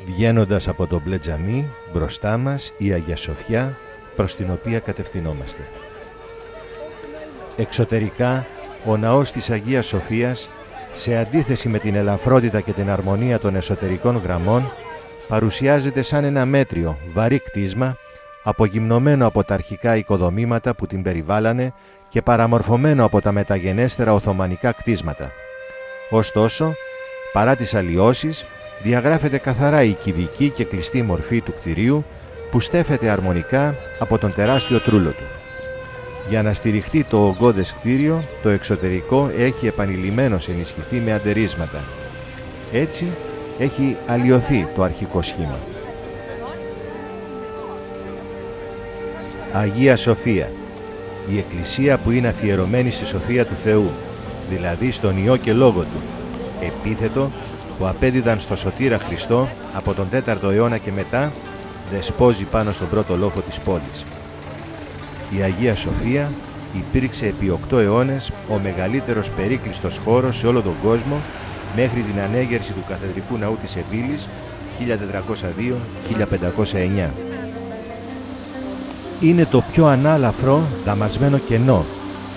Βγαίνοντας από το μπλε τζαμί, μπροστά μας η Αγία Σοφιά, προς την οποία κατευθυνόμαστε. Εξωτερικά, ο ναός της Αγίας Σοφίας, σε αντίθεση με την ελαφρότητα και την αρμονία των εσωτερικών γραμμών, παρουσιάζεται σαν ένα μέτριο, βαρύ κτίσμα, απογυμνωμένο από τα αρχικά οικοδομήματα που την περιβάλλανε και παραμορφωμένο από τα μεταγενέστερα οθωμανικά κτίσματα. Ωστόσο, παρά τις αλλοιώσεις, διαγράφεται καθαρά η κυβική και κλειστή μορφή του κτηρίου που στέφεται αρμονικά από τον τεράστιο τρούλο του. Για να στηριχτεί το ογκώδες κτίριο, το εξωτερικό έχει επανειλημμένως ενισχυθεί με αντερίσματα. Έτσι, έχει αλλοιωθεί το αρχικό σχήμα. Αγία Σοφία, η εκκλησία που είναι αφιερωμένη στη Σοφία του Θεού, δηλαδή στον Υιό και Λόγο του, επίθετο που απέδιδαν στο Σωτήρα Χριστό από τον 4ο αιώνα και μετά, δεσπόζει πάνω στον πρώτο λόφο της πόλης. Η Αγία Σοφία υπήρξε επί 8 αιώνες ο μεγαλύτερος περίκλειστος χώρος σε όλο τον κόσμο μέχρι την ανέγερση του καθεδρικού ναού της Σεβίλης 1402-1509. Είναι το πιο ανάλαφρο δαμασμένο κενό,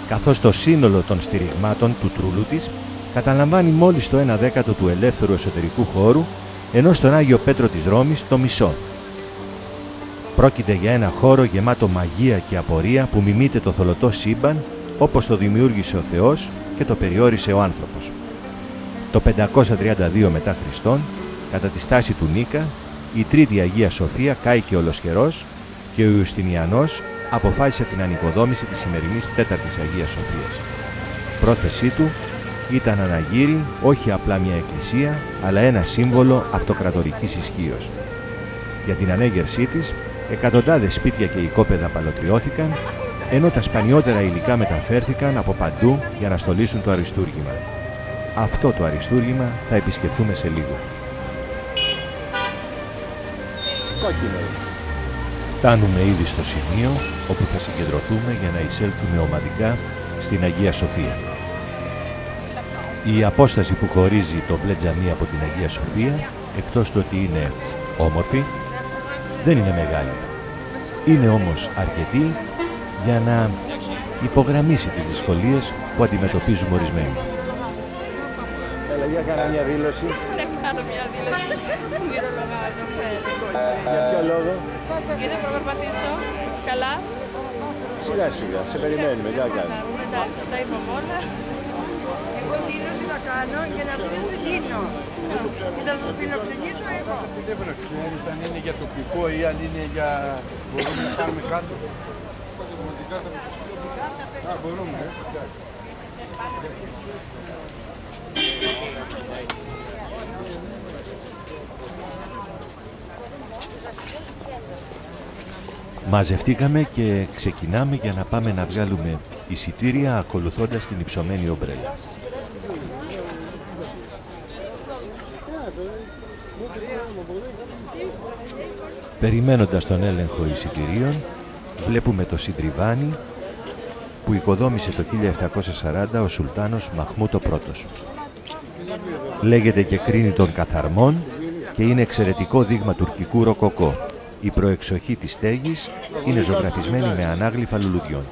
καθώς το σύνολο των στηριγμάτων του τρούλου της καταλαμβάνει μόλις το 1/10 του ελεύθερου εσωτερικού χώρου, ενώ στον Άγιο Πέτρο της Ρώμης το μισό. Πρόκειται για ένα χώρο γεμάτο μαγεία και απορία που μιμείται το θολωτό σύμπαν όπως το δημιούργησε ο Θεός και το περιόρισε ο άνθρωπος. Το 532 μετά Χριστόν, κατά τη στάση του Νίκα, η τρίτη Αγία Σοφία κάηκε ολοσχερός και ο Ιουστινιανός αποφάσισε την ανοικοδόμηση της σημερινής τέταρτης Αγίας Σοφίας. Πρόθεσή του ήταν να αναγείρει όχι απλά μια εκκλησία, αλλά ένα σύμβολο αυτοκρατορικής ισχύος. Για την ανέγερσή της, εκατοντάδες σπίτια και οικόπεδα παλωτριώθηκαν, ενώ τα σπανιότερα υλικά μεταφέρθηκαν από παντού για να στολίσουν το αριστούργημα. Αυτό το αριστούργημα θα επισκεφθούμε σε λίγο. Φτάνουμε ήδη στο σημείο όπου θα συγκεντρωθούμε για να εισέλθουμε ομαδικά στην Αγία Σοφία. Η απόσταση που χωρίζει το μπλε τζαμί από την Αγία Σοφία, εκτός του ότι είναι όμορφη, δεν είναι μεγάλη. Είναι όμως αρκετή για να υπογραμμίσει τις δυσκολίες που αντιμετωπίζουμε ορισμένοι. Έλα, για κάνα μια δήλωση. Δεν κάνω μια δήλωση. Μυρολογάνω. Για ποιο λόγο? Γιατί να προπερπατήσω καλά. Σιγά σιγά, σε περιμένουμε, για κάνε. Εντάξει, τα είπαμε όλα. Εγώ δήλωση θα κάνω για να μην σου δίνω. Και θα σου φιλοξενήσω εγώ. Δεν ξέρεις αν είναι για τοπικό ή αν είναι για... Μπορούμε να κάνουμε κάτω. Α, μπορούμε, Μαζευτήκαμε και ξεκινάμε για να πάμε να βγάλουμε εισιτήρια ακολουθώντας την υψωμένη ομπρέλα. Περιμένοντας τον έλεγχο εισιτηρίων, βλέπουμε το συντριβάνι που οικοδόμησε το 1740 ο Σουλτάνος Μαχμούτ ο Πρώτος. Λέγεται και κρίνη των καθαρμών και είναι εξαιρετικό δείγμα τουρκικού ροκοκό. Η προεξοχή της στέγης είναι ζωγραφισμένη με ανάγλυφα λουλουδιών.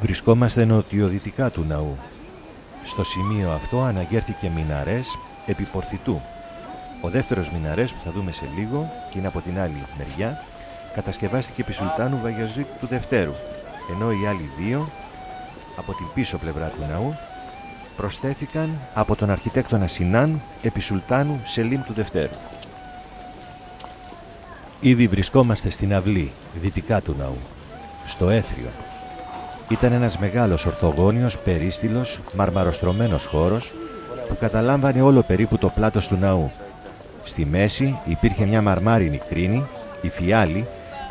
Βρισκόμαστε νοτιοδυτικά του ναού. Στο σημείο αυτό αναγέρθηκε μιναρές επιπορθητού. Ο δεύτερος μιναρές που θα δούμε σε λίγο και είναι από την άλλη μεριά κατασκευάστηκε επί Σουλτάνου Βαγιαζίτ του Δευτέρου, ενώ οι άλλοι δύο από την πίσω πλευρά του ναού προσθέθηκαν από τον αρχιτέκτονα Σινάν επί Σουλτάνου Σελίμ του Δευτέρου. Ήδη βρισκόμαστε στην αυλή δυτικά του ναού. στο Έθριο. Ήταν ένας μεγάλος ορθογώνιος, περίστυλος, μαρμαροστρωμένος χώρος που καταλάμβανε όλο περίπου το πλάτος του ναού. Στη μέση υπήρχε μια μαρμάρινη κρίνη, η φιάλη,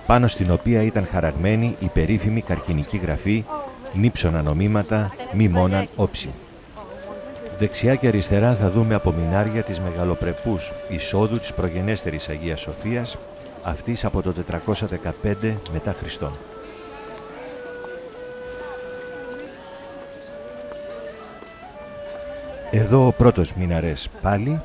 πάνω στην οποία ήταν χαραγμένη η περίφημη καρκινική γραφή «Νύψωνα νομίματα, μη μόναν όψη». Δεξιά και αριστερά θα δούμε απομεινάρια της μεγαλοπρεπούς εισόδου της προγενέστερης Αγίας Σοφίας, αυτής από το 415 μετά Χριστόν. Εδώ ο πρώτος μιναρές πάλι,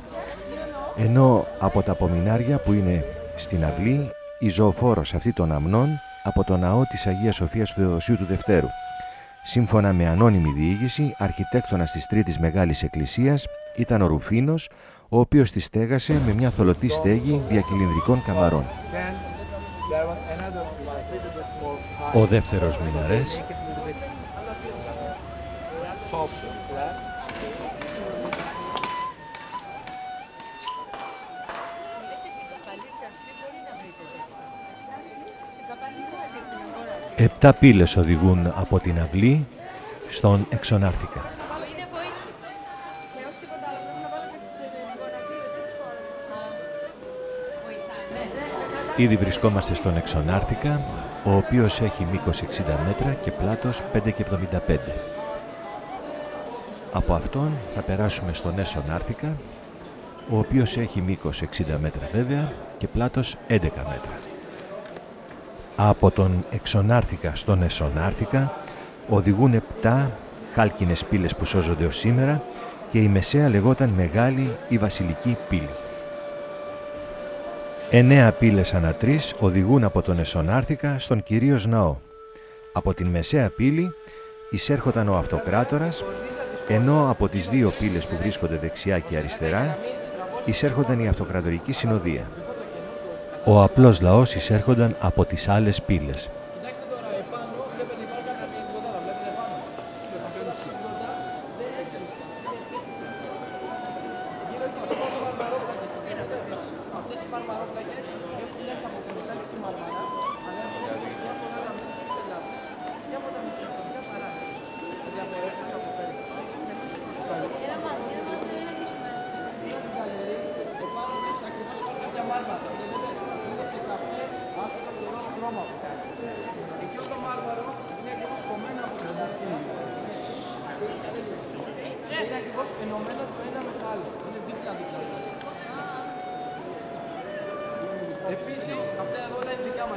ενώ από τα απομεινάρια που είναι στην αυλή η ζωοφόρος αυτή των αμνών από το ναό της Αγίας Σοφίας του Θεοδοσίου του Δευτέρου. Σύμφωνα με ανώνυμη διήγηση, αρχιτέκτονας της Τρίτης Μεγάλης Εκκλησίας ήταν ο Ρουφίνος, ο οποίος τη στέγασε με μια θολωτή στέγη διακυλινδρικών καμαρών. Ο δεύτερος μιναρές επτά πύλες οδηγούν από την αυλή στον Εξονάρθηκα. Ήδη βρισκόμαστε στον Εξονάρθηκα, ο οποίος έχει μήκος 60 μέτρα και πλάτος 5,75. Από αυτόν θα περάσουμε στον Εσονάρθηκα, ο οποίος έχει μήκος 60 μέτρα βέβαια και πλάτος 11 μέτρα. Από τον Εξονάρθηκα στον Εσονάρθηκα οδηγούν 7 χάλκινες πύλες που σώζονται ως σήμερα και η μεσαία λεγόταν Μεγάλη ή Βασιλική Πύλη. 9 πύλες ανά 3 οδηγούν από τον Εσονάρθηκα στον κυρίως ναό. Από την μεσαία πύλη εισέρχονταν ο Αυτοκράτορας, ενώ από τις 2 πύλες που βρίσκονται δεξιά και αριστερά εισέρχονταν η Αυτοκρατορική Συνοδεία. Ο απλός λαός εισέρχονταν από τις άλλες πύλες.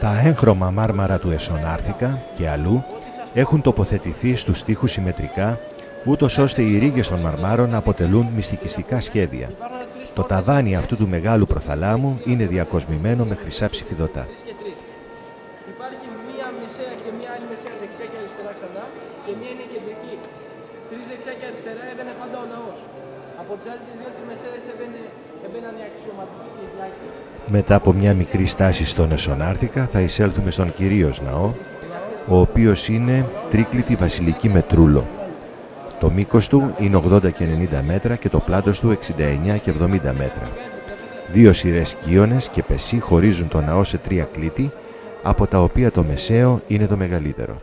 Τα έγχρωμα μάρμαρα του Εσονάρθηκα και αλλού έχουν τοποθετηθεί στους τοίχους συμμετρικά, ούτως ώστε οι ρίγες των μαρμάρων να αποτελούν μυστικιστικά σχέδια. Το ταβάνι αυτού του μεγάλου προθαλάμου είναι διακοσμημένο με χρυσά ψηφιδωτά. Υπάρχει μία μεσαία και μία άλλη μεσαία δεξιά και αριστερά ξανά και μία είναι κεντρική. 3 δεξιά και αριστερά έμπαινε πάντα ο ναός. Από τις άλλες 2 τις μεσαίες έμπαιναν οι αξιωματικοί και οι διάκοι. Μετά από μια μικρή στάση στον Εσονάρθηκα θα εισέλθουμε στον κυρίως ναό, ο οποίος είναι τρίκλητη βασιλική με τρούλο. Το μήκος του είναι 80 και 90 μέτρα και το πλάτος του 69 και 70 μέτρα. 2 σειρές κύονες και πεσί χωρίζουν το ναό σε 3 κλίτη, από τα οποία το μεσαίο είναι το μεγαλύτερο.